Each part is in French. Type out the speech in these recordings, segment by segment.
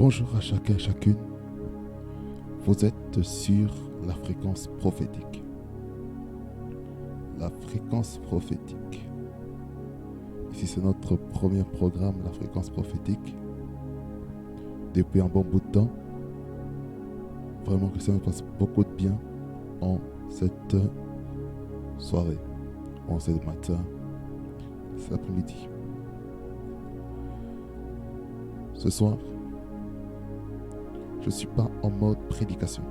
Bonjour à chacun et chacune. Vous êtes sur la fréquence prophétique. La fréquence prophétique. Ici, c'est notre premier programme, la fréquence prophétique. Depuis un bon bout de temps, vraiment que ça me passe beaucoup de bien en cette soirée, en ce matin, cet après-midi. Ce soir, je ne suis pas en mode prédication.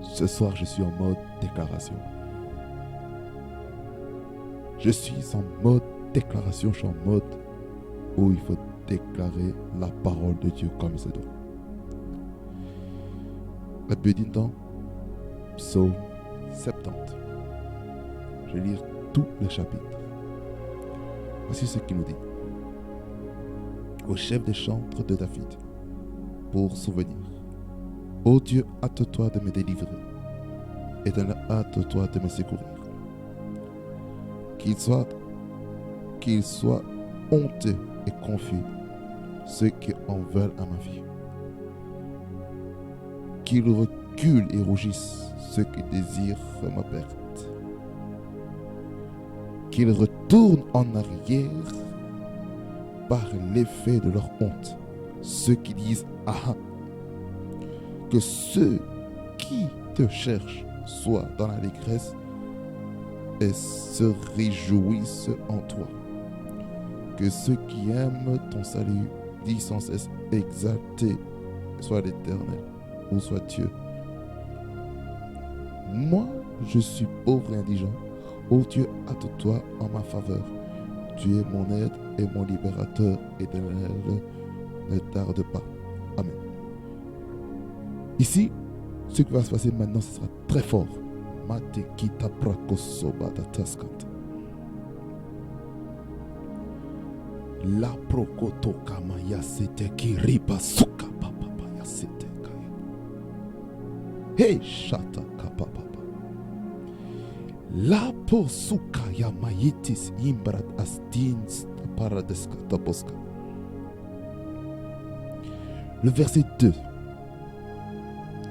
Ce soir, je suis en mode déclaration. Je suis en mode déclaration, je suis en mode où il faut déclarer la parole de Dieu comme il se doit. La Bible dit dans Psaume 70. Je vais lire tous les chapitres. Voici ce qu'il nous dit. Au chef des chantres de David, pour souvenir. Ô Dieu, hâte-toi de me délivrer, et hâte-toi de me secourir. Qu'ils soient honteux et confus, ceux qui en veulent à ma vie. Qu'ils reculent et rougissent, ceux qui désirent ma perte. Qu'ils retournent en arrière par l'effet de leur honte, ceux qui disent « Ah !» Que ceux qui te cherchent soient dans l'allégresse et se réjouissent en toi. Que ceux qui aiment ton salut disent sans cesse « Exalté soit l'Éternel, ou soit Dieu. » Moi, je suis pauvre et indigent. Ô Dieu, hâte-toi en ma faveur. Tu es mon aide et mon libérateur, Éternel, ne tarde pas. Amen. Ici, ce qui va se passer maintenant, ce sera très fort. Matekita prakosoba dataskat. La prokotoka mayasete kiriba suka papa yasete kaya. Hey shata kapapa. La posuka ya mayitis imbrat astins paradeska taposka. Le verset 2.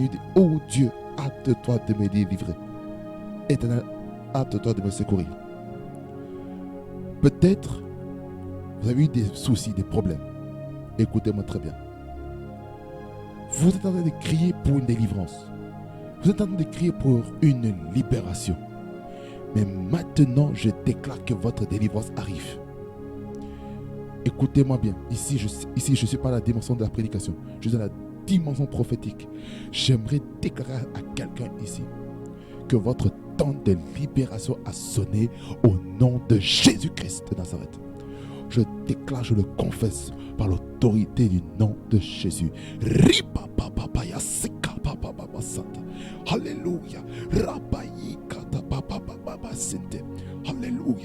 Il dit, ô Dieu, hâte-toi de me délivrer. Éternel, hâte-toi de me secourir. Peut-être, vous avez eu des soucis, des problèmes. Écoutez-moi très bien. Vous êtes en train de crier pour une délivrance. Vous êtes en train de crier pour une libération. Mais maintenant, je déclare que votre délivrance arrive. Écoutez-moi bien. Ici, je ne suis pas à la dimension de la prédication. Je suis dans la dimension prophétique. J'aimerais déclarer à quelqu'un ici que votre temps de libération a sonné au nom de Jésus-Christ de Nazareth. Je déclare, je le confesse par l'autorité du nom de Jésus. Alléluia. Alléluia.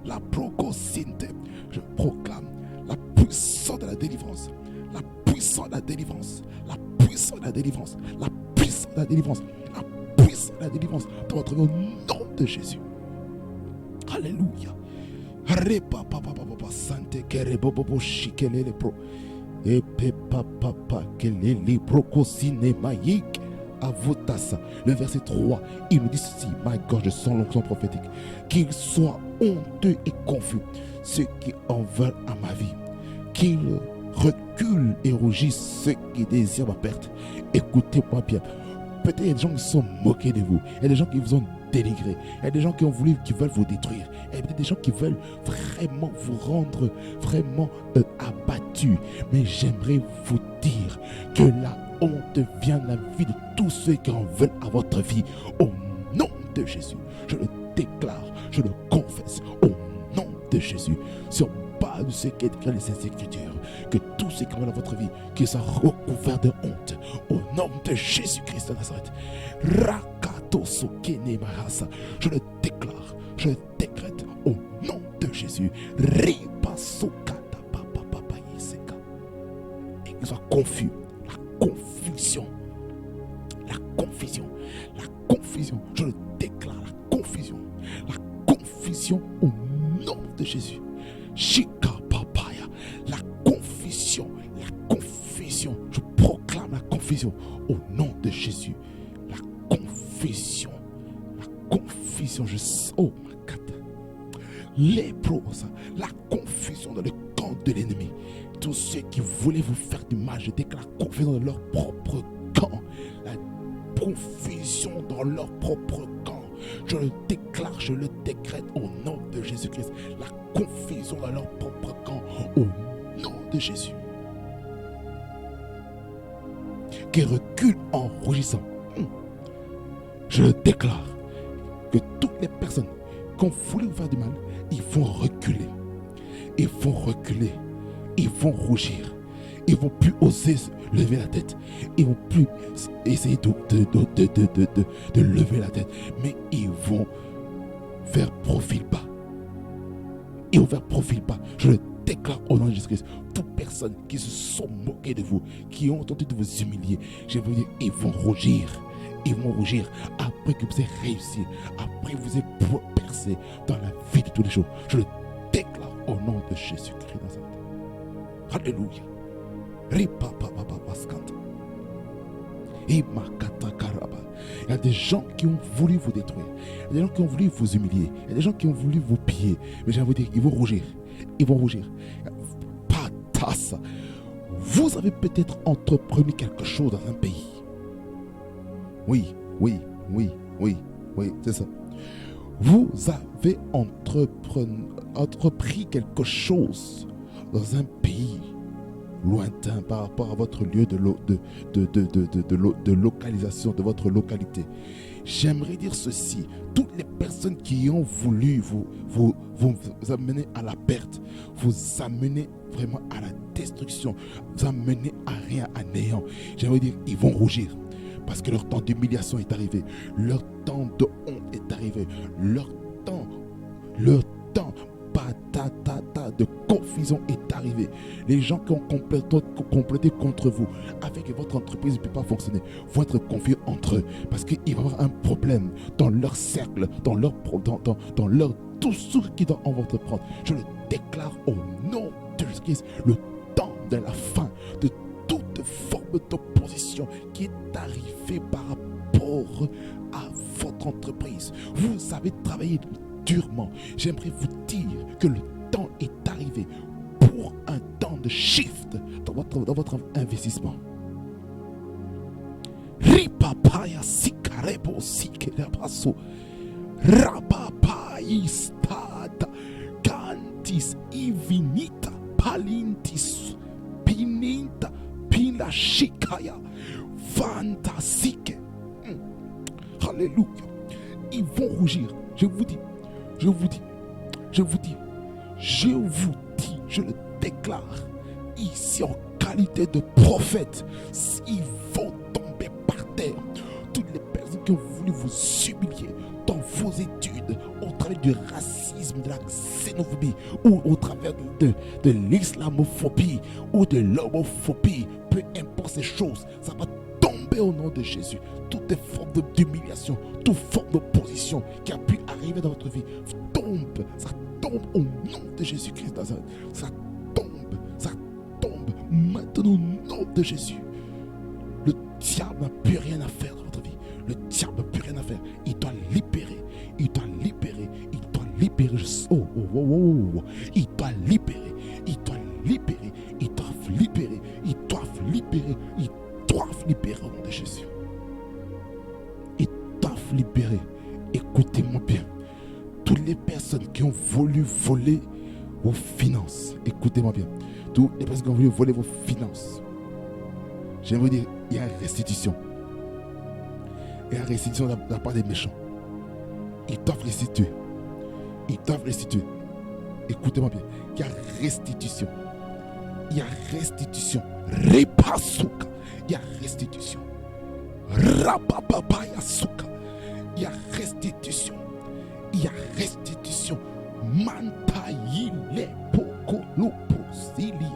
La procosinte. Je proclame la puissance de la délivrance. La puissance de la délivrance. La puissance de la délivrance. La puissance de la délivrance. La puissance de la délivrance. Dans votre nom, au nom de Jésus. Alléluia. Sante kerebobo shikelele pro. Epe papa kelele procosine maïk. Avotassa. Le verset 3, il nous dit ceci, my God, je sens l'onction prophétique. Qu'ils soient honteux et confus, ceux qui en veulent à ma vie. Qu'ils reculent et rougissent, ceux qui désirent ma perte. Écoutez-moi bien. Peut-être il y a des gens qui se sont moqués de vous. Il y a des gens qui vous ont dénigré. Il y a des gens qui veulent vous détruire. Il y a peut-être des gens qui veulent vraiment vous rendre vraiment abattus. Mais j'aimerais vous dire que la honte vient de la vie de tous ceux qui en veulent à votre vie. Au nom de Jésus, je le déclare, je le confesse. Au nom de Jésus, sur base de ce qu'est écrit dans les Écritures, que tous ceux qui en veulent à votre vie, qu'ils soient recouverts de honte. Au nom de Jésus-Christ de Nazareth. Je le déclare, je le décrète au nom de Jésus. Et qu'ils soient confus. La confusion, je le déclare confession au nom de Jésus. Shika papaya, la confession, je proclame la confession au nom de Jésus. La confession, je sens, oh ma cata, les pros, la confession dans le camp de l'ennemi. Tous ceux qui voulaient vous faire du mal, je déclare la confession dans leur propre camp, la confession dans leur propre camp. Je le déclare, je le décrète au nom de Jésus-Christ. La confession dans leur propre camp au nom de Jésus. Qui recule en rougissant. Je le déclare que toutes les personnes qui ont voulu vous faire du mal, ils vont reculer. Ils vont reculer. Ils vont rougir. Ils ne vont plus oser lever la tête. Ils ne vont plus essayer de lever la tête. Mais ils vont faire profil bas. Ils vont faire profil bas. Je le déclare au nom de Jésus-Christ. Toutes personnes qui se sont moquées de vous, qui ont tenté de vous humilier, je vais vous dire, ils vont rougir. Ils vont rougir après que vous ayez réussi, après que vous ayez percé dans la vie de tous les jours. Je le déclare au nom de Jésus-Christ dans cette terre. Alléluia. Il y a des gens qui ont voulu vous détruire. Il y a des gens qui ont voulu vous humilier. Il y a des gens qui ont voulu vous piller. Mais j'ai envie de dire, ils vont rougir. Ils vont rougir. Patas. Vous avez peut-être entrepris quelque chose dans un pays. Oui, c'est ça. Vous avez entrepris quelque chose dans un pays lointain par rapport à votre lieu de localisation, de votre localité. J'aimerais dire ceci: toutes les personnes qui ont voulu vous amener à la perte, vous amener vraiment à la destruction, vous amener à rien, à néant, j'aimerais dire, ils vont rougir. Parce que leur temps d'humiliation est arrivé. Leur temps de honte est arrivé. Leur temps de confusion est arrivé. Les gens qui ont complété contre vous, avec votre entreprise ne peut pas fonctionner, vont être confiés entre eux. Parce qu'il va y avoir un problème dans leur cercle, dans leur tout ce qui doit en votre prendre. Je le déclare au nom de Jésus-Christ. Le temps de la fin de toute forme d'opposition qui est arrivée par rapport à votre entreprise. Vous avez travaillé durement. J'aimerais vous dire que le temps est arrivé pour un temps de shift dans votre investissement. Ripapaya sikarebo sikerabaso rapapaistada gantis ivinita palintis pininta pila shikaya fantastique. Alléluia. Ils vont rougir. Je vous dis, je le déclare ici en qualité de prophète, ils vont tomber par terre. Toutes les personnes qui ont voulu vous humilier dans vos études, au travers du racisme, de la xénophobie, ou au travers de l'islamophobie, ou de l'homophobie, peu importe ces choses, ça va tomber au nom de Jésus. Toutes les formes d'humiliation, toute forme d'opposition qui a pu arriver dans votre vie, ça tombe au nom de Jésus-Christ. Ça tombe maintenant au nom de Jésus. Le diable n'a plus rien à faire dans votre vie. Le diable n'a plus rien à faire. Il doit libérer. Il doit libérer. Il doit libérer. Il doit libérer. Il doit libérer. Ils doivent libérer. Ils doivent libérer. Ils doivent libérer au nom de Jésus. Ils doivent libérer. Écoutez-moi bien. Toutes les personnes qui ont voulu voler vos finances, écoutez-moi bien. Toutes les personnes qui ont voulu voler vos finances, j'aimerais dire, il y a restitution. Il y a restitution de la part des méchants. Ils doivent restituer. Ils doivent restituer. Écoutez-moi bien. Il y a restitution. Il y a restitution. Repasuka. Il y a restitution. Rapapapaya suka. Il y a restitution. Il y a restitution. Mantaïle pokoloposili.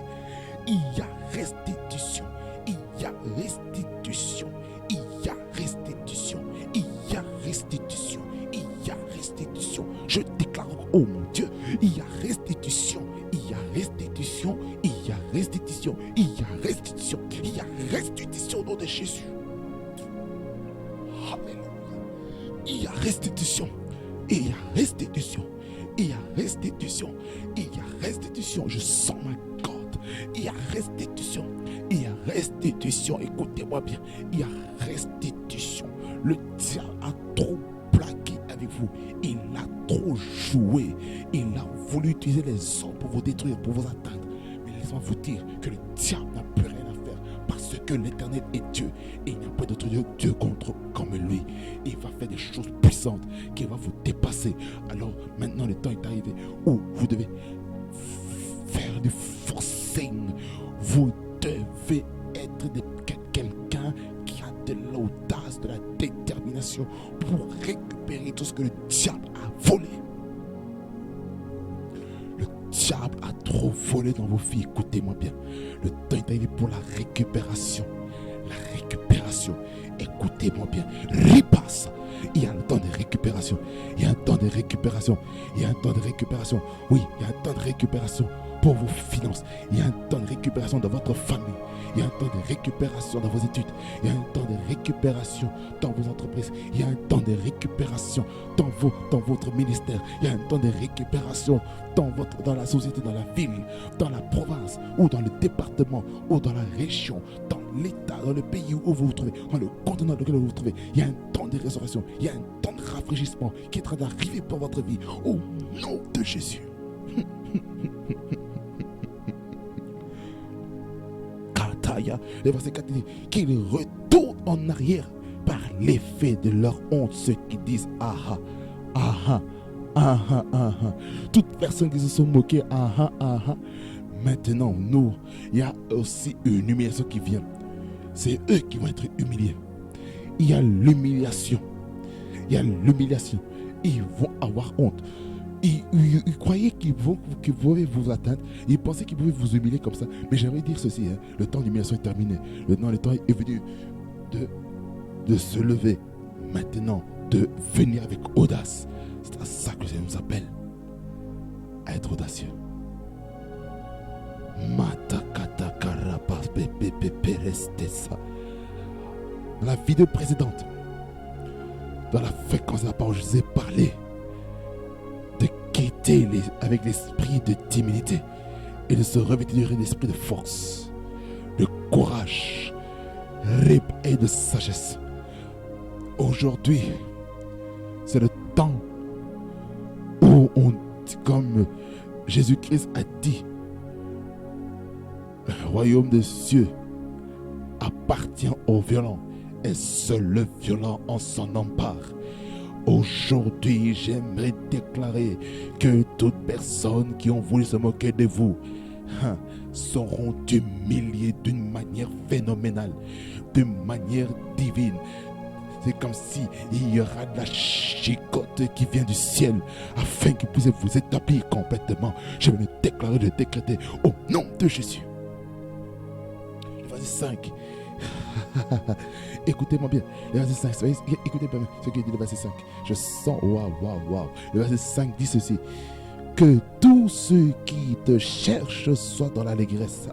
Il y a restitution. Il y a restitution. Il y a restitution. Il y a restitution. Il y a restitution. Je déclare Oh mon Dieu, il y a restitution. Il y a restitution. Il y a restitution. Il y a restitution. Il y a restitution au nom de Jésus. Alléluia. Il y a restitution. Il y a restitution. Il y a restitution. Il y a restitution. Je sens ma corde. Il y a restitution. Il y a restitution. Écoutez-moi bien. Il y a restitution. Le diable a trop plaqué avec vous. Il a trop joué. Il a voulu utiliser les hommes pour vous détruire, pour vous atteindre. Mais laissez-moi vous dire que le diable n'a plus rien à faire. Parce que l'Éternel est Dieu. Et il n'y a pas d'autre Dieu comme lui. Il va faire des choses puissantes qui vont vous dépasser. Alors maintenant le temps est arrivé où vous devez faire du forcing. Vous devez être quelqu'un qui a de l'audace, de la détermination pour récupérer tout ce que le diable a volé. Le diable a trop volé dans vos vies. Écoutez-moi bien. Le temps est arrivé pour la récupération. La récupération. Écoutez-moi bien. Ripasse. Il y a un temps de récupération. Il y a un temps de récupération. Il y a un temps de récupération. Oui, il y a un temps de récupération pour vos finances. Il y a un temps de récupération dans votre famille. Il y a un temps de récupération dans vos études. Il y a un temps de récupération dans vos entreprises. Il y a un temps de récupération dans votre ministère. Il y a un temps de récupération dans la société, dans la ville, dans la province, ou dans le département, ou dans la région, dans l'État, dans le pays où vous vous trouvez, dans le continent dans lequel vous vous trouvez. Il y a un temps de résurrection. Il y a un temps de rafraîchissement qui est en train d'arriver pour votre vie. Au nom de Jésus. Le verset 4 dit qu'ils retournent en arrière par l'effet de leur honte, ceux qui disent aha, aha, aha, aha. Toutes personnes qui se sont moquées, aha, aha. Maintenant, nous, il y a aussi une humiliation qui vient. C'est eux qui vont être humiliés. Il y a l'humiliation. Il y a l'humiliation. Ils vont avoir honte. Ils croyaient qu'ils pouvaient vous atteindre. Ils pensaient qu'ils pouvaient vous humilier comme ça. Mais j'aimerais dire ceci, hein, le temps d'humiliation est terminé. Le temps est venu de se lever. Maintenant, de venir avec audace. C'est à ça que le Seigneur nous appelle. À être audacieux. Dans la vidéo précédente, dans la fréquence de la parole, je vous ai parlé de quitter avec l'esprit de timidité et de se revêtir de l'esprit de force, de courage et de sagesse. Aujourd'hui, c'est le temps où comme Jésus-Christ a dit, le royaume des cieux appartient aux violents et seul le violent en s'en empare. Aujourd'hui, j'aimerais déclarer que toutes personnes qui ont voulu se moquer de vous seront humiliées d'une manière phénoménale, d'une manière divine. C'est comme si il y aura de la chicotte qui vient du ciel afin que vous puissiez vous établir complètement. Je vais le déclarer, le décréter au nom de Jésus. Le verset 5. Écoutez-moi bien, le verset 5, écoutez bien ce qu'il dit le verset 5. Je sens, waouh. Le verset 5 dit ceci: que tous ceux qui te cherchent soient dans l'allégresse.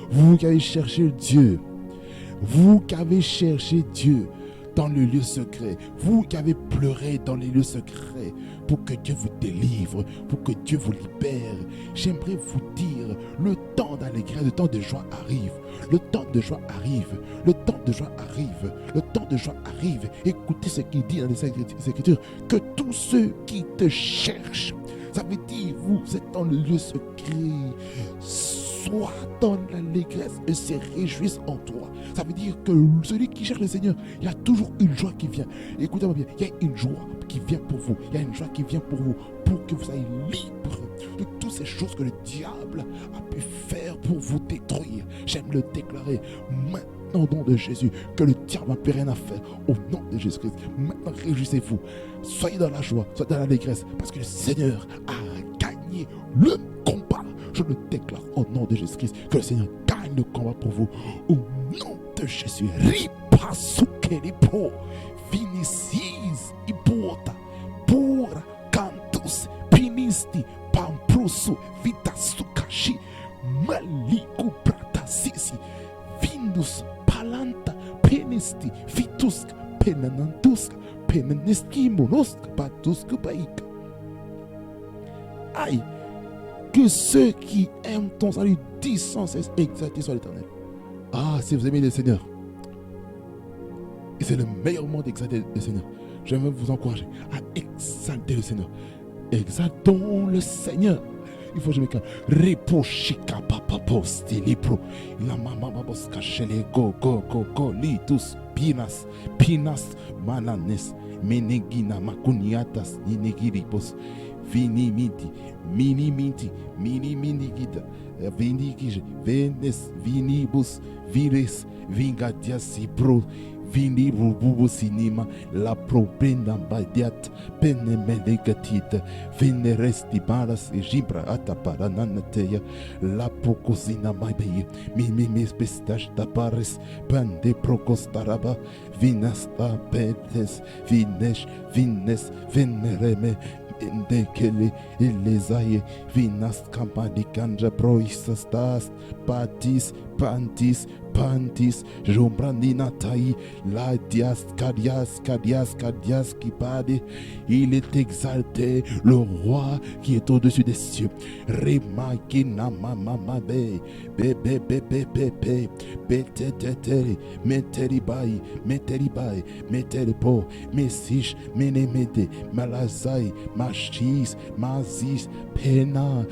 Vous qui avez cherché Dieu, vous qui avez cherché Dieu dans le lieu secret, vous qui avez pleuré dans les lieux secrets pour que Dieu vous délivre, pour que Dieu vous libère, j'aimerais vous dire, le temps d'allégresse, le temps de joie arrive. Le temps de joie arrive. Le temps de joie arrive. Le temps de joie arrive. Écoutez ce qu'il dit dans les Écritures. Que tous ceux qui te cherchent, ça veut dire vous êtes dans le lieu secret, soient dans l'allégresse et se réjouissent en toi. Ça veut dire que celui qui cherche le Seigneur, il y a toujours une joie qui vient. Écoutez-moi bien, il y a une joie qui vient pour vous. Il y a une joie qui vient pour vous, pour que vous soyez libre de toutes ces choses que le diable a pu faire pour vous détruire. J'aime le déclarer maintenant au nom de Jésus, que le diable n'a plus rien à faire au nom de Jésus-Christ. Maintenant, réjouissez-vous. Soyez dans la joie, soyez dans l'allégresse, parce que le Seigneur a gagné le combat. Je le déclare au nom de Jésus-Christ, que le Seigneur gagne le combat pour vous. Au nom de Jésus. Ripasuke lipo. Vinicis ipota. Pura penanantus, penaniski monosk, patusque païk. Aïe, que ceux qui aiment ton salut disent sans cesse exalté soit l'Éternel. Ah, si vous aimez le Seigneur, et c'est le meilleur moment d'exalter le Seigneur, j'aimerais vous encourager à exalter le Seigneur. Exaltons le Seigneur. Il faut que je me calme. Reposhika papa posti libro. La mama babos cachele go litus pinas malanes menegina makuniatas inegiribos vini minti gida vini kije venes vinibus vires vingadias ibro Vini rububu sinima la propenda badiat penemelegatita veneresti baras e gibra atapara nanateya la procosina maibeye mimes pestache tapares pande procostaraba vinasta pedes vines venereme Ndekele elezaye vinas kamadikanja proisastas patis pantis jombranina tai la dias kadias kipade. Il est exalté le roi qui est au-dessus des cieux. Remakina mama bebe betete meteripo mesish menemete malazai machis mazis pena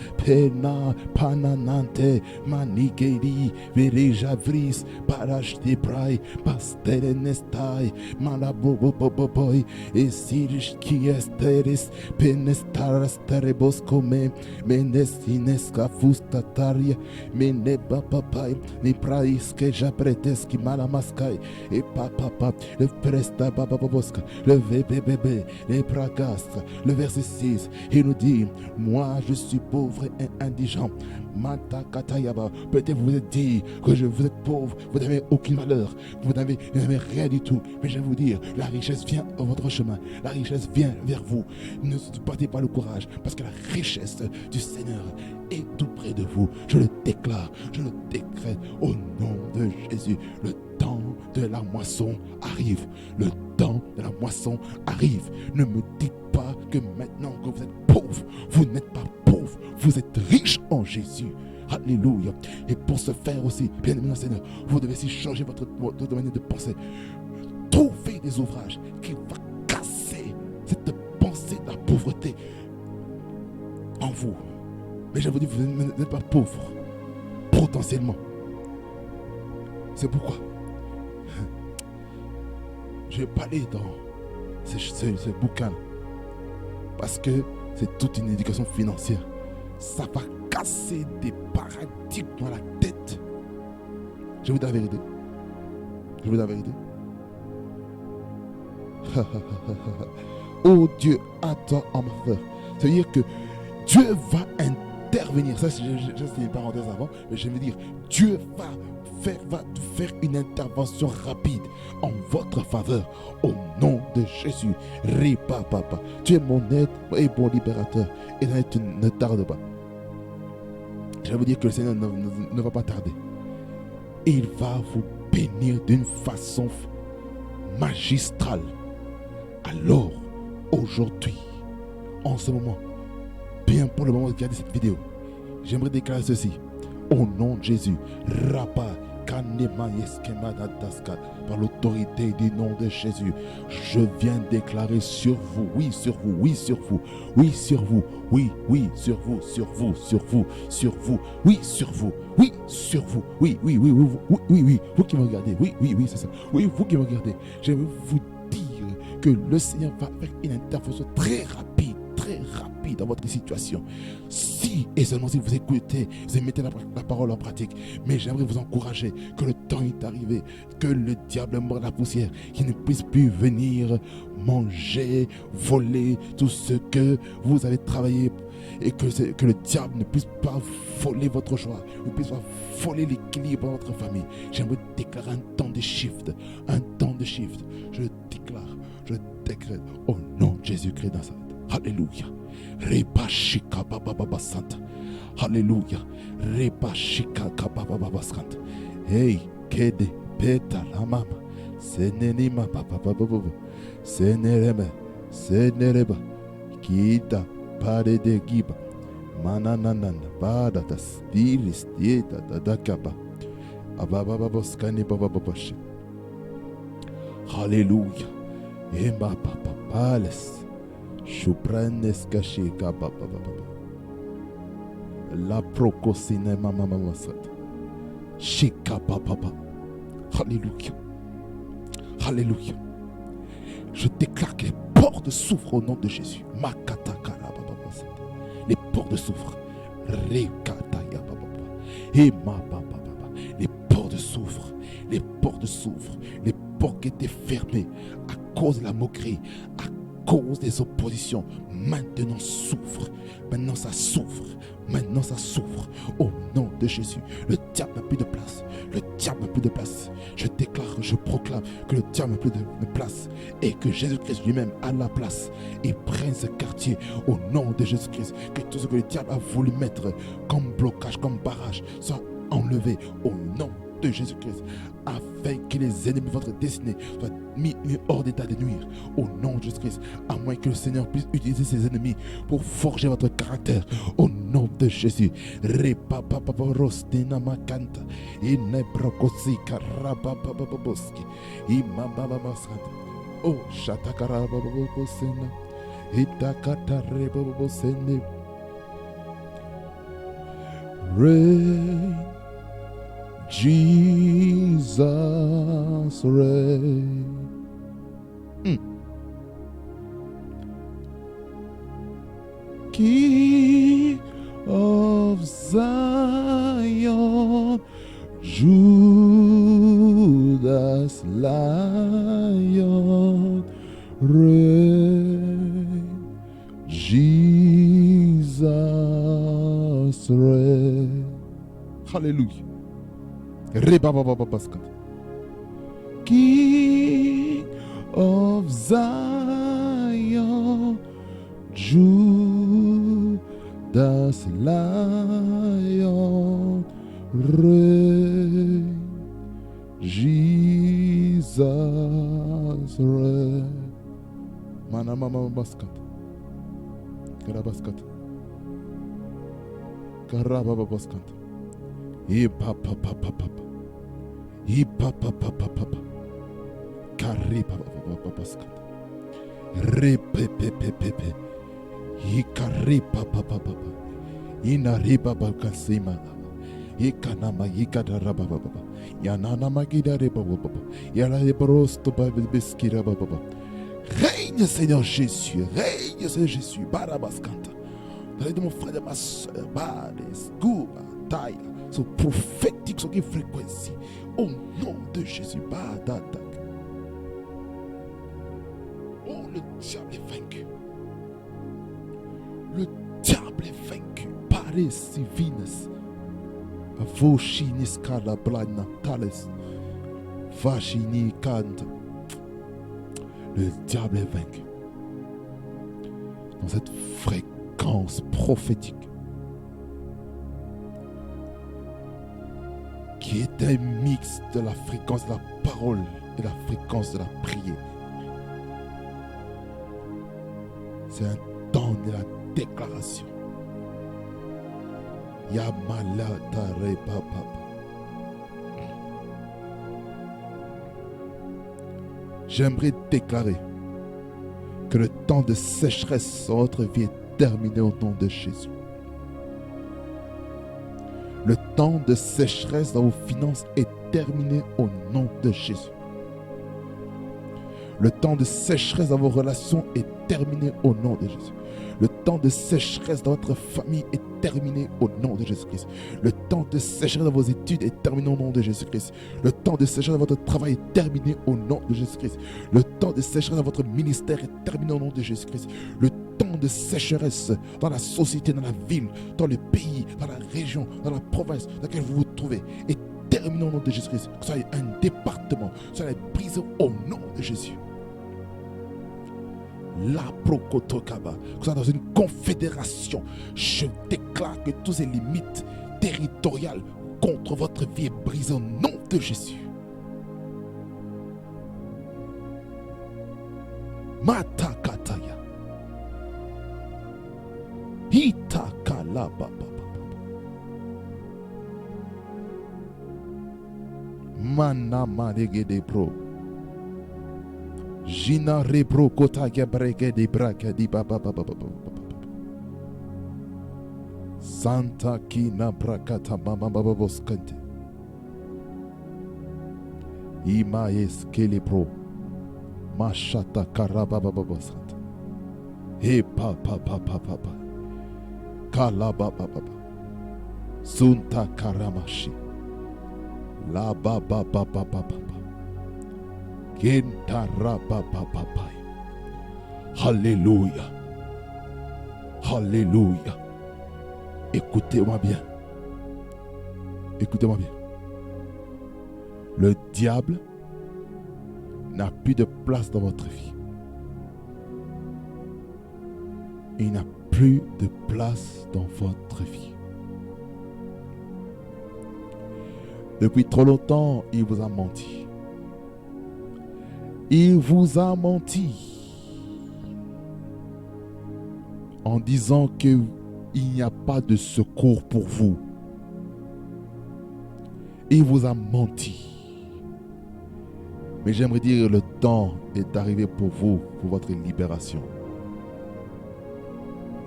pananante manigeri verejavris parashte prai pasterenestai malaboboboboy esirish kiesteris penestaras terebos come menesines kafustataria menebapapai ni prais que japreteski malamaskai et papa le presta bababoska le vbb les pragastra. Le verset 6, il nous dit, moi je suis pauvre et indigent. Mata katayaba. Peut-être vous êtes dit que vous êtes pauvre, vous n'avez aucune valeur, vous n'avez rien du tout. Mais je vais vous dire, la richesse vient dans votre chemin, la richesse vient vers vous. Ne perdez pas le courage, parce que la richesse du Seigneur est tout près de vous. Je le déclare, je le décrète au nom de Jésus. Le temps de la moisson arrive. Le temps de la moisson arrive. Ne me dites pas que maintenant que vous êtes pauvre, vous n'êtes pas pauvre, vous êtes riche en Jésus. Alléluia. Et pour ce faire aussi, bien aimé Seigneur, vous devez aussi changer votre manière de penser. Trouvez des ouvrages qui vont casser cette pensée de la pauvreté en vous. Mais je vous dis, vous n'êtes pas pauvre potentiellement. C'est pourquoi je vais pas aller dans ce bouquin, parce que c'est toute une éducation financière. Ça va casser des paradigmes dans la tête. Je vous dis la vérité. Oh Dieu, attends en ma frère. C'est-à-dire que Dieu va intervenir. Ça, c'est une parenthèse avant, mais je veux dire, Dieu va faire une intervention rapide en votre faveur au nom de Jésus. Ripa papa, tu es mon aide et mon libérateur, et tu ne tardes pas. Je vais vous dire que le Seigneur ne va pas tarder. Il va vous bénir d'une façon magistrale. Alors, aujourd'hui, en ce moment, bien pour le moment de regarder cette vidéo, j'aimerais déclarer ceci. Au nom de Jésus, Rapa, Kanema, Yeskema, Nataska, par l'autorité du nom de Jésus, je viens déclarer sur vous, oui sur vous, oui sur vous, oui sur vous, oui sur vous, sur vous, sur vous, sur vous, oui sur vous, oui sur vous, oui, vous qui me regardez, oui, c'est ça, oui, vous qui me regardez, je vais vous dire que le Seigneur va faire une intervention très rapide dans votre situation. Si et seulement si vous écoutez, vous mettez la parole en pratique. Mais j'aimerais vous encourager que le temps est arrivé, que le diable morde la poussière, qu'il ne puisse plus venir manger, voler tout ce que vous avez travaillé, et que le diable ne puisse pas voler votre joie, ne puisse pas voler l'équilibre dans votre famille. J'aimerais déclarer un temps de shift, Je le déclare, je le décrète au nom de Jésus-Christ dans sa vie. Alléluia. Repashika baba santa. Alléluia. Repashika baba santa. Hey, kede peta la mama. Senenima papa papa papa. Senerema. Senereba. Kita pare de giba. Mananana. Bada da stili stieta da da kaba. Ababa baba skani baba baba. Alléluia. Et ma papa pales. Chupranes caché kaba baba baba. La procosine mama mama sat. Shika papa papa. Alléluia. Alléluia. Je déclare que les portes s'ouvrent au nom de Jésus. Makatakara papa sat. Les portes s'ouvrent. Rekataya papa. Et ma papa papa. Les portes s'ouvrent. Les portes s'ouvrent. Les portes qui étaient fermées à cause de la moquerie, à cause des oppositions, maintenant s'ouvrent. Maintenant ça s'ouvre. Maintenant ça s'ouvre. Au nom de Jésus. Le diable n'a plus de place. Le diable n'a plus de place. Je déclare, je proclame que le diable n'a plus de place et que Jésus-Christ lui-même a la place. Il prenne ce quartier au nom de Jésus-Christ. Que tout ce que le diable a voulu mettre comme blocage, comme barrage, soit enlevé au nom de Jésus-Christ, afin que les ennemis de votre destinée soient mis hors d'état de nuire au nom de Jésus-Christ, à moins que le Seigneur puisse utiliser ses ennemis pour forger votre caractère au nom de Jésus. Oh, Reign, Jesus reign. King of Zion, Judas Lion, reign, Jesus reign. Hallelujah. King of Zion, Judas Lion, reign, Jesus reign. Manamama baskat, karabaskat, karababa baskat. Papa papa papa. Papa papa papa. Carré papa papa baskat. Repepepepepe. Carré papa papa. Inariba balkasima. Ikanama ikadaraba papa. Yanana magida reba papa. Yala ebrosto babeskira papa. Règne Seigneur Jésus. Règne Seigneur Jésus. Barabaskanta. Dans de mon frère de ma soeur. Bades. Gouba. Taille. So prophétique, so qui fréquencie. Au nom de Jésus. Badadak. Oh, le diable est vaincu. Le diable est vaincu. Pare civines. Vochinis calabrana tales. Vachini cante. Le diable est vaincu. Dans cette fréquence prophétique, qui est un mix de la fréquence de la parole et la fréquence de la prière. C'est un temps de la déclaration. Yamala tare papa. J'aimerais déclarer que le temps de sécheresse sur votre vie est terminé au nom de Jésus. Le temps de sécheresse dans vos finances est terminé au nom de Jésus. Le temps de sécheresse dans vos relations est terminé au nom de Jésus. Le temps de sécheresse dans votre famille est terminé au nom de Jésus-Christ. Le temps de sécheresse dans vos études est terminé au nom de Jésus-Christ. Le temps de sécheresse dans votre travail est terminé au nom de Jésus-Christ. Le temps de sécheresse dans votre ministère est terminé au nom de Jésus-Christ. Le temps de sécheresse dans la société, dans la ville, dans le pays, dans la région, dans la province dans laquelle vous vous trouvez est terminé au nom de Jésus-Christ. Que ce soit un département, que ce soit brisé au nom de Jésus. La Prokotokaba, que ce soit dans une confédération, je déclare que toutes ces limites territoriales contre votre vie est brisée au nom de Jésus. Matakataya. Hitakala baba. Mana malegede pro. Jina rebro kota gebreke de braka di baba baba baba. Santa kina brakata mama baba boskante. Ima eskele pro. Mashata karaba baba boskante. He papa papa papa. Kala baba baba. Sunta karamashi. La baba baba baba. Kentara baba baba. Alléluia. Alléluia. Écoutez-moi bien. Écoutez-moi bien. Le diable n'a plus de place dans votre vie. Il n'a plus de place dans votre vie. Depuis trop longtemps, il vous a menti. Il vous a menti en disant qu'il n'y a pas de secours pour vous. Il vous a menti. Mais j'aimerais dire, le temps est arrivé pour vous, pour votre libération.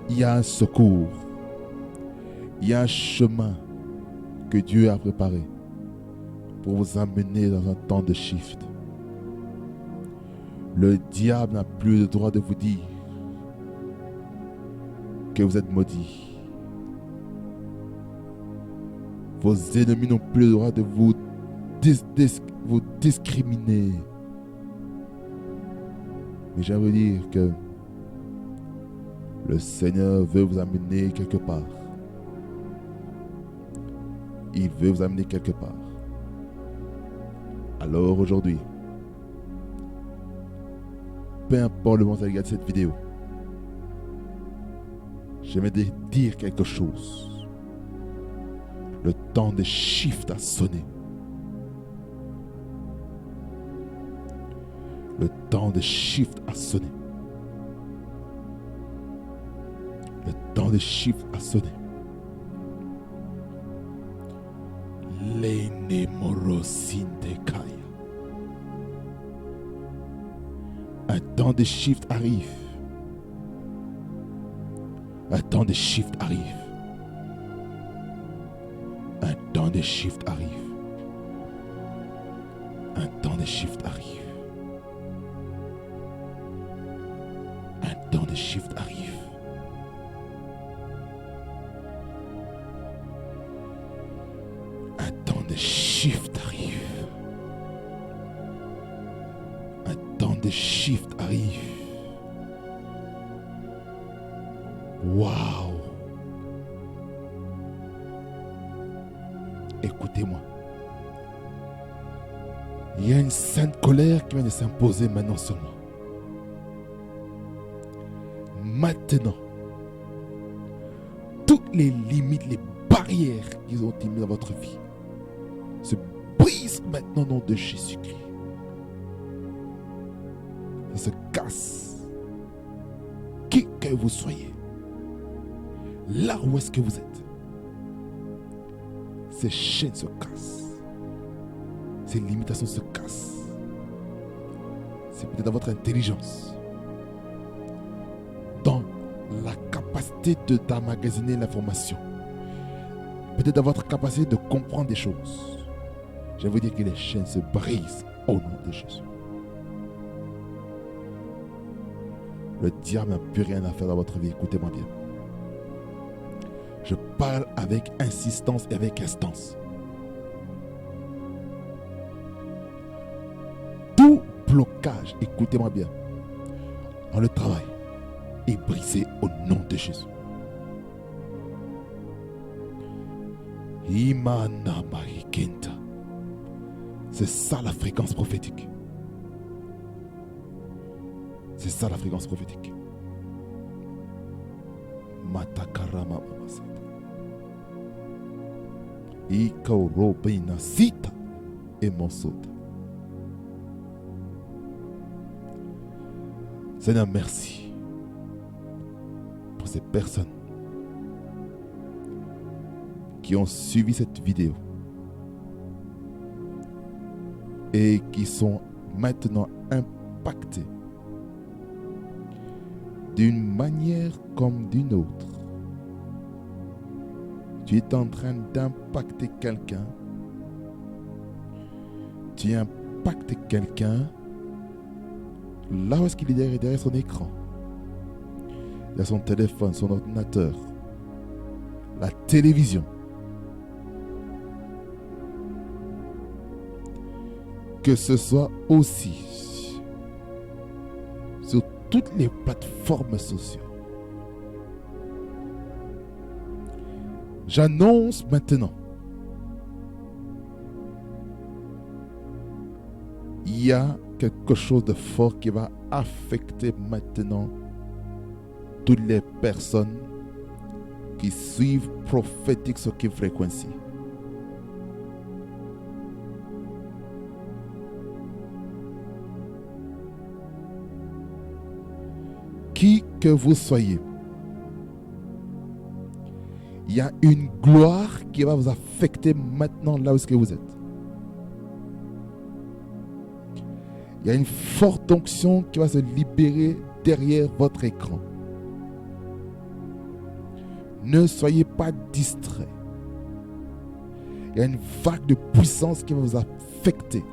Il y a un secours. Il y a un chemin que Dieu a préparé pour vous amener dans un temps de shift. Le diable n'a plus le droit de vous dire que vous êtes maudit. Vos ennemis n'ont plus le droit de vous discriminer. Mais j'aimerais dire que le Seigneur veut vous amener quelque part. Il veut vous amener quelque part. Alors aujourd'hui, peu importe le moment où vous regardez cette vidéo, j'aimerais dire quelque chose. Le temps de shift a sonné. Le temps de shift a sonné. Le temps de shift a sonné. L'enemorosindekaya. Un temps de shift arrive. Un temps de shift arrive. Un temps de shift arrive. Un temps de shift arrive. Un temps de shift arrive. Un temps de shift arrive. Un temps de shift arrive. Waouh! Écoutez-moi. Il y a une sainte colère qui vient de s'imposer maintenant sur moi. Maintenant, toutes les limites, les barrières qu'ils ont mis dans votre vie se brisent maintenant au nom de Jésus-Christ. Ça se casse. Qui que vous soyez, là où est-ce que vous êtes, ces chaînes se cassent. Ces limitations se cassent. C'est peut-être dans votre intelligence, dans la capacité d'emmagasiner l'information, peut-être dans votre capacité de comprendre des choses. Je vais vous dire que les chaînes se brisent au nom de Jésus. Le diable n'a plus rien à faire dans votre vie. Écoutez-moi bien. Je parle avec insistance et avec instance. Tout blocage, écoutez-moi bien, dans le travail est brisé au nom de Jésus. Imana Marikenta. C'est ça la fréquence prophétique. C'est ça la fréquence prophétique. Matakarama Mamasata. Ikaurobina Sita et Monsota. Seigneur, merci pour ces personnes qui ont suivi cette vidéo et qui sont maintenant impactées d'une manière comme d'une autre. Tu es en train d'impacter quelqu'un. Tu impactes quelqu'un là où est-ce qu'il est derrière son écran. Il y a son téléphone, son ordinateur, la télévision. Que ce soit aussi sur toutes les plateformes sociales. J'annonce maintenant, il y a quelque chose de fort qui va affecter maintenant toutes les personnes qui suivent Prophetic Soul Frequency. Qui que vous soyez, il y a une gloire qui va vous affecter maintenant là où est-ce que vous êtes. Il y a une forte onction qui va se libérer derrière votre écran. Ne soyez pas distraits. Il y a une vague de puissance qui va vous affecter.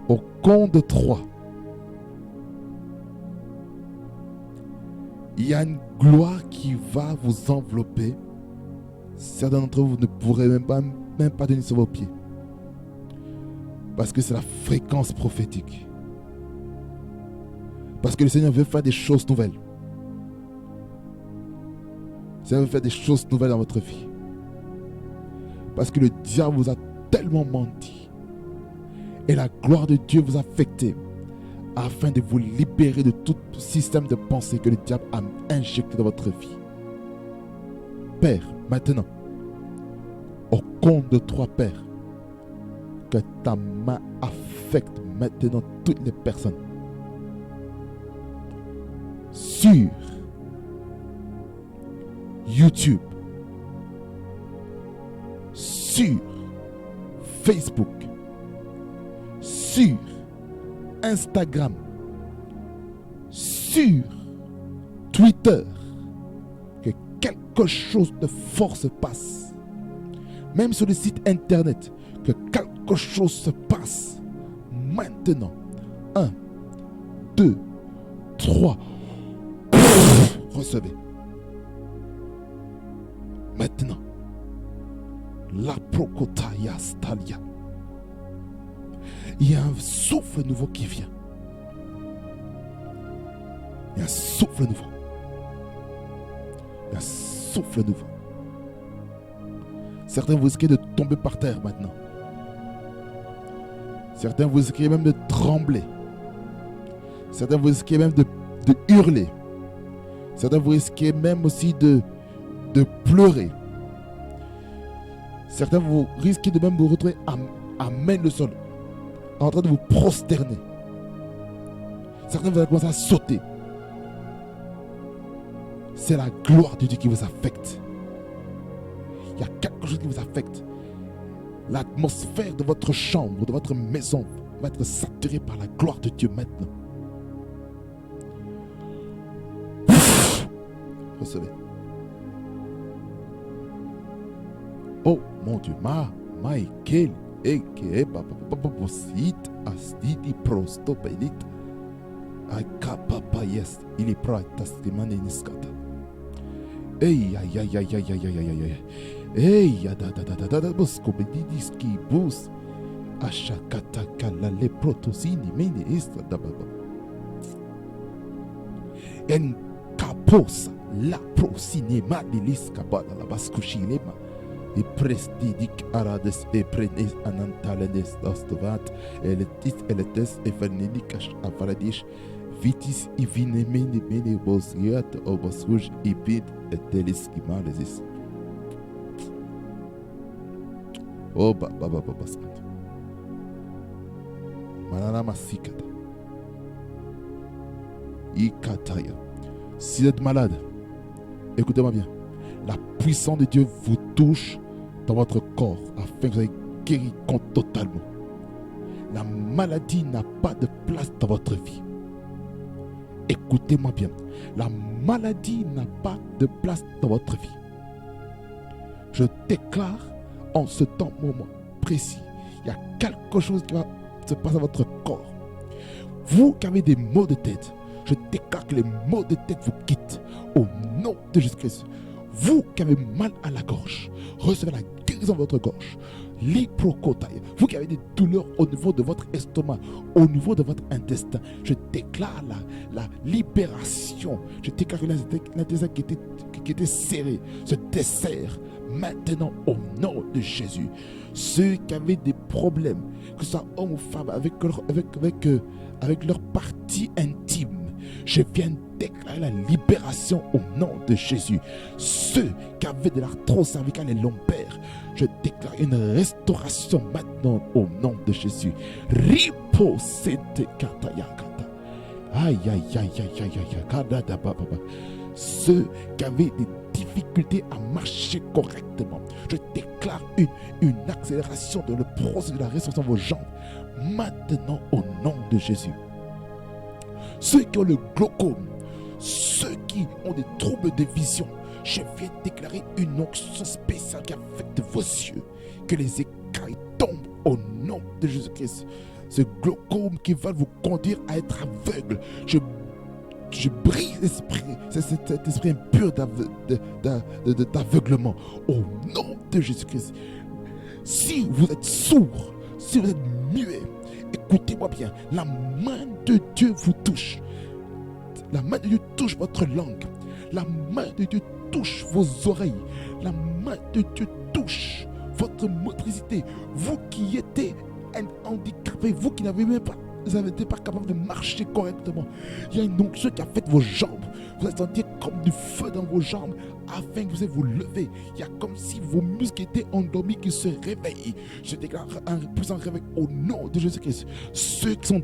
Au compte de 3. Il y a une gloire qui va vous envelopper. Certains d'entre vous ne pourrez même pas tenir sur vos pieds. Parce que c'est la fréquence prophétique. Parce que le Seigneur veut faire des choses nouvelles. Le Seigneur veut faire des choses nouvelles dans votre vie. Parce que le diable vous a tellement menti. Et la gloire de Dieu vous a affecté. Afin de vous libérer de tout système de pensée que le diable a injecté dans votre vie. Père, maintenant, au compte de 3, Père, que ta main affecte maintenant toutes les personnes sur YouTube, sur Facebook, sur Instagram, sur Twitter, que quelque chose de fort se passe. Même sur le site internet, que quelque chose se passe. Maintenant, 1, 2, 3. Recevez. Maintenant, la Procotaya Stalia. Il y a un souffle nouveau qui vient. Il y a un souffle nouveau. Il y a un souffle nouveau. Certains vous risquez de tomber par terre maintenant. Certains vous risquez même de trembler. Certains vous risquez même de hurler. Certains vous risquez même aussi de pleurer. Certains vous risquez de même vous retrouver à main le sol, en train de vous prosterner. Certains vous allez commencer à sauter. C'est la gloire de Dieu qui vous affecte. Il y a quelque chose qui vous affecte. L'atmosphère de votre chambre, de votre maison va être saturée par la gloire de Dieu maintenant. Recevez. Oh mon Dieu, Michael, Eke, Papaposit, Astidi, Prostopelit, Akapapa, yes, il est prêt à testimonier Niskata. Hey, aïe, aïe, aïe, aïe, aïe, aïe, aïe, aïe. Hey, da, bosco, bedidiski, bus, Ashakata, Kala, le protosini, mini, istra, da, baba. En capos, la procinema, l'iliska, bada, la bascuchilema. Et prestidic arades et prenes anantalenes dostovat, eletes et vernedicash avaradish, vitis et vinemene mene bosiat obosruj et bid et delisquimalesis. Oh, baba, baskat. Manana masikata. Ikataya. Si vous êtes malade, écoutez-moi bien. La puissance de Dieu vous touche dans votre corps afin que vous soyez guéri totalement. La maladie n'a pas de place dans votre vie. Écoutez-moi bien. La maladie n'a pas de place dans votre vie. Je déclare en ce temps, moment précis, il y a quelque chose qui va se passer dans votre corps. Vous qui avez des maux de tête, je déclare que les maux de tête vous quittent au nom de Jésus-Christ. Vous qui avez mal à la gorge, recevez la guérison de votre gorge. L'hyprocotaille. Vous qui avez des douleurs au niveau de votre estomac, au niveau de votre intestin, je déclare la libération. Je déclare que l'intestin qui était serré se desserre maintenant au nom de Jésus. Ceux qui avaient des problèmes, que ce soit homme ou femme, avec leur partie intime, je viens déclarer la libération au nom de Jésus. Ceux qui avaient de l'arthrose cervicale et lombaire, je déclare une restauration maintenant au nom de Jésus. Riposete katayakata. Aïe aïe aïe aïe aïe aïe. Kadada baba. Ceux qui avaient des difficultés à marcher correctement, je déclare une accélération dans le processus de la restauration de vos jambes maintenant au nom de Jésus. Ceux qui ont le glaucome, ceux qui ont des troubles de vision, je viens déclarer une onction spéciale qui affecte vos yeux. Que les écailles tombent au nom de Jésus-Christ. Ce glaucome qui va vous conduire à être aveugle, je brise cet esprit impur d'aveuglement au nom de Jésus-Christ. Si vous êtes sourd, si vous êtes muet, écoutez-moi bien, la main de Dieu vous touche. La main de Dieu touche votre langue. La main de Dieu touche vos oreilles. La main de Dieu touche votre motricité. Vous qui étiez handicapé, vous qui n'avez même pas, vous n'étiez pas capable de marcher correctement. Il y a une onction qui affecte vos jambes. Vous allez sentir comme du feu dans vos jambes afin que vous allez vous lever. Il y a comme si vos muscles étaient endormis qui se réveillent. Je déclare un puissant réveil au nom de Jésus-Christ. Ceux qui ont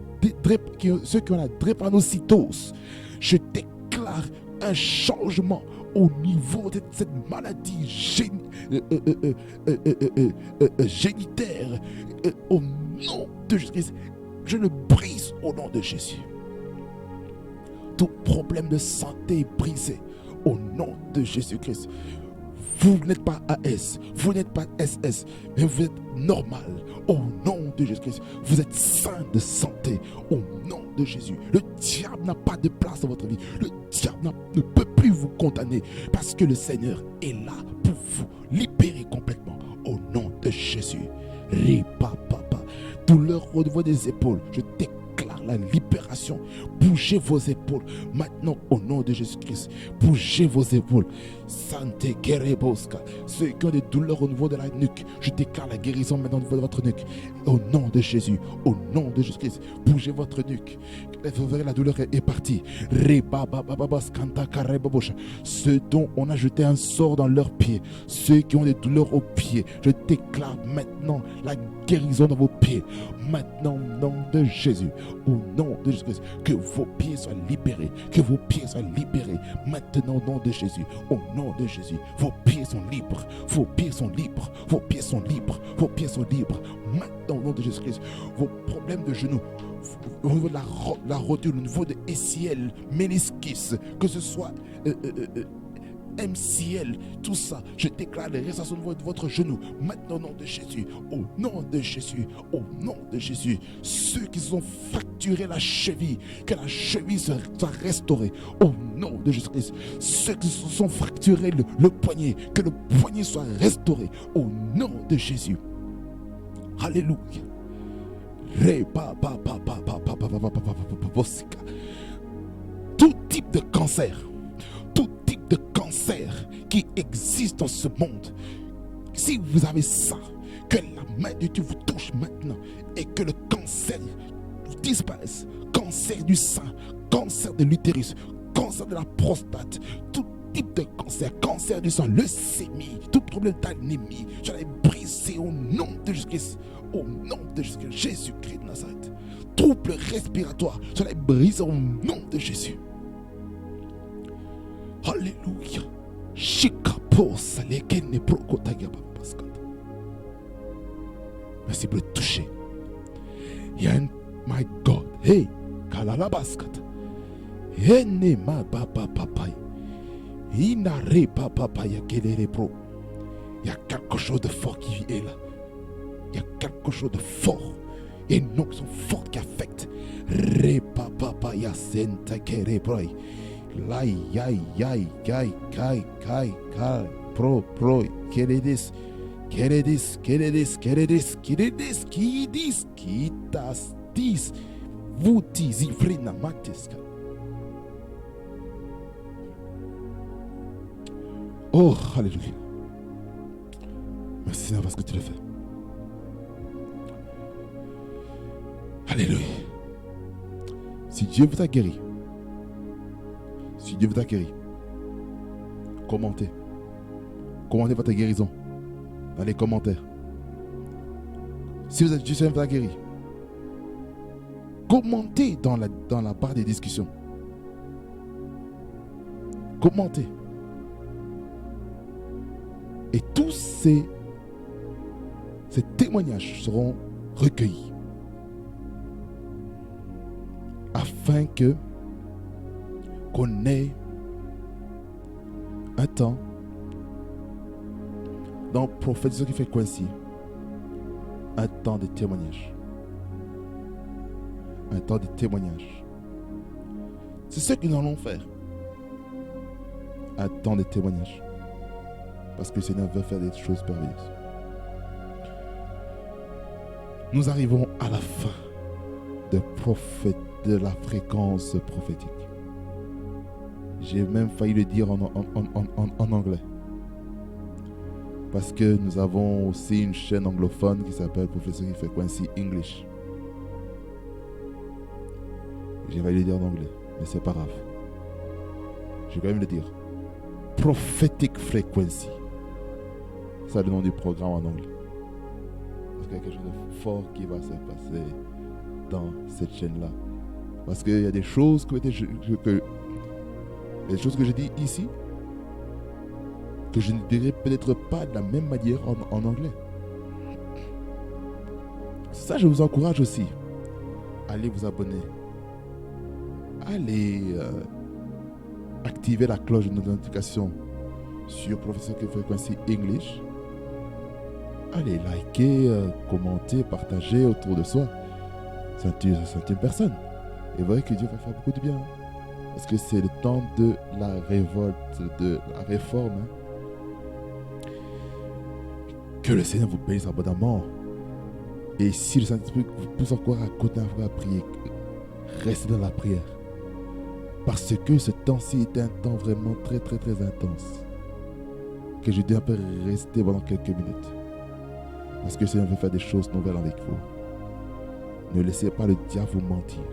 la drépanocytose, je déclare un changement au niveau de cette maladie génitaire. Au nom de Jésus-Christ, je le brise au nom de Jésus. Tout problème de santé est brisé au nom de Jésus-Christ. Vous n'êtes pas AS, vous n'êtes pas SS, mais vous êtes normal au nom de Jésus-Christ. Vous êtes sain de santé au nom de Jésus. Le diable n'a pas de place dans votre vie. Le diable ne peut plus vous condamner parce que le Seigneur est là pour vous libérer complètement au nom de Jésus. Douleur au niveau des épaules, je déclare la libération. Bougez vos épaules maintenant au nom de Jésus-Christ. Bougez vos épaules. Santé Kereboska. Ceux qui ont des douleurs au niveau de la nuque, je déclare la guérison maintenant au niveau de votre nuque. Au nom de Jésus, au nom de Jésus-Christ, bougez votre nuque. Vous verrez, la douleur est partie. Ceux dont on a jeté un sort dans leurs pieds, ceux qui ont des douleurs aux pieds, je déclare maintenant la guérison dans vos pieds. Maintenant, au nom de Jésus, au nom de Jésus-Christ, que vos pieds soient libérés, que vos pieds soient libérés. Maintenant, au nom de Jésus, au nom de Jésus, vos pieds sont libres, vos pieds sont libres, vos pieds sont libres, vos pieds sont libres. Maintenant, au nom de Jésus-Christ, vos problèmes de genoux, au niveau de la rotule, au niveau de SCL, méniscus, que ce soit MCL, tout ça, je déclare les restaurations au niveau de votre genou. Maintenant, au nom de Jésus, au nom de Jésus, au nom de Jésus, ceux qui se sont fracturés la cheville, que la cheville soit restaurée. Au nom de Jésus-Christ, ceux qui se sont fracturés le poignet, que le poignet soit restauré. Au nom de Jésus. Alléluia. Tout type de cancer, tout type de cancer qui existe dans ce monde, si vous avez ça, que la main de Dieu vous touche maintenant et que le cancer disparaisse. Cancer du sein, cancer de l'utérus, cancer de la prostate, tout type de cancer, cancer du sang, leucémie, tout problème d'anémie, je l'ai brisé au nom de Jésus-Christ. Au nom de Jésus-Christ de Nazareth. Trouble respiratoire, je l'ai brisé au nom de Jésus. Alléluia. Shikapo salekene prokotagaba paskata. Merci pour le toucher. Yan, my God. Hey, kalala baskata. Ene ma papa papai. Inare papa paya kelere pro. Il y a quelque chose de fort qui est là. Il y a quelque chose de fort. Il y a une onction forte qui affecte. Re papa paya senta kere broi. Lai yai yai kai kai kai kai pro pro keredis keredis keredis keredis keredis kidis kitas dis vuti zifrina mateska. Oh, alléluia. Merci Seigneur parce que tu le fais. Alléluia. Si Dieu vous a guéri, si Dieu vous a guéri, commentez. Commentez votre guérison dans les commentaires. Si vous êtes Dieu vous a guéri, commentez dans la barre des discussions. Commentez. Et tous ces témoignages seront recueillis afin qu'on ait un temps dans Prophétie qui fait Quincy, un temps de témoignage. Un temps de témoignage. C'est ce que nous allons faire. Un temps de témoignage. Parce que le Seigneur veut faire des choses merveilleuses. Nous arrivons à la fin de la fréquence prophétique. J'ai même failli le dire en anglais. Parce que nous avons aussi une chaîne anglophone qui s'appelle Prophecy Frequency English. J'ai failli le dire en anglais, mais c'est pas grave. Je vais quand même le dire. Prophetic Frequency. C'est le nom du programme en anglais. Parce qu'il y a quelque chose de fort qui va se passer dans cette chaîne-là. Parce qu'il y a des choses que je dis ici que je ne dirai peut-être pas de la même manière en anglais. Ça, je vous encourage aussi. Allez vous abonner. Allez activer la cloche de notification sur Prophecy Frequency English. Allez liker, commenter, partager autour de soi. C'est une personne. Et vous voyez que Dieu va faire beaucoup de bien. Parce que c'est le temps de la révolte, de la réforme. Que le Seigneur vous bénisse abondamment. Et si le Saint-Esprit vous pousse encore à continuer à prier, restez dans la prière. Parce que ce temps-ci est un temps vraiment très très très intense. Que je dois un peu rester pendant quelques minutes. Parce que le Seigneur veut faire des choses nouvelles avec vous. Ne laissez pas le diable vous mentir.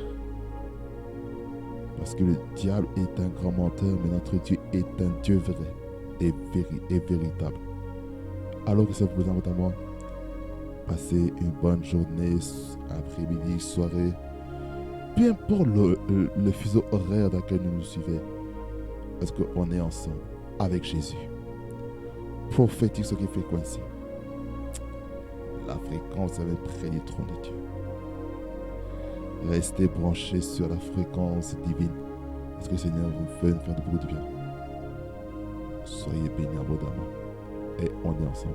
Parce que le diable est un grand menteur, mais notre Dieu est un Dieu vrai et véritable. Alors que ça vous présente à moi, passez une bonne journée, après-midi, soirée. Peu importe le fuseau horaire dans lequel nous nous suivons. Parce qu'on est ensemble avec Jésus. Prophétique ce qui fait Quincy. La fréquence est près du trône de Dieu. Restez branchés sur la fréquence divine. Parce que le Seigneur vous veut faire de beaucoup de bien. Soyez bénis abondamment. Et on est ensemble.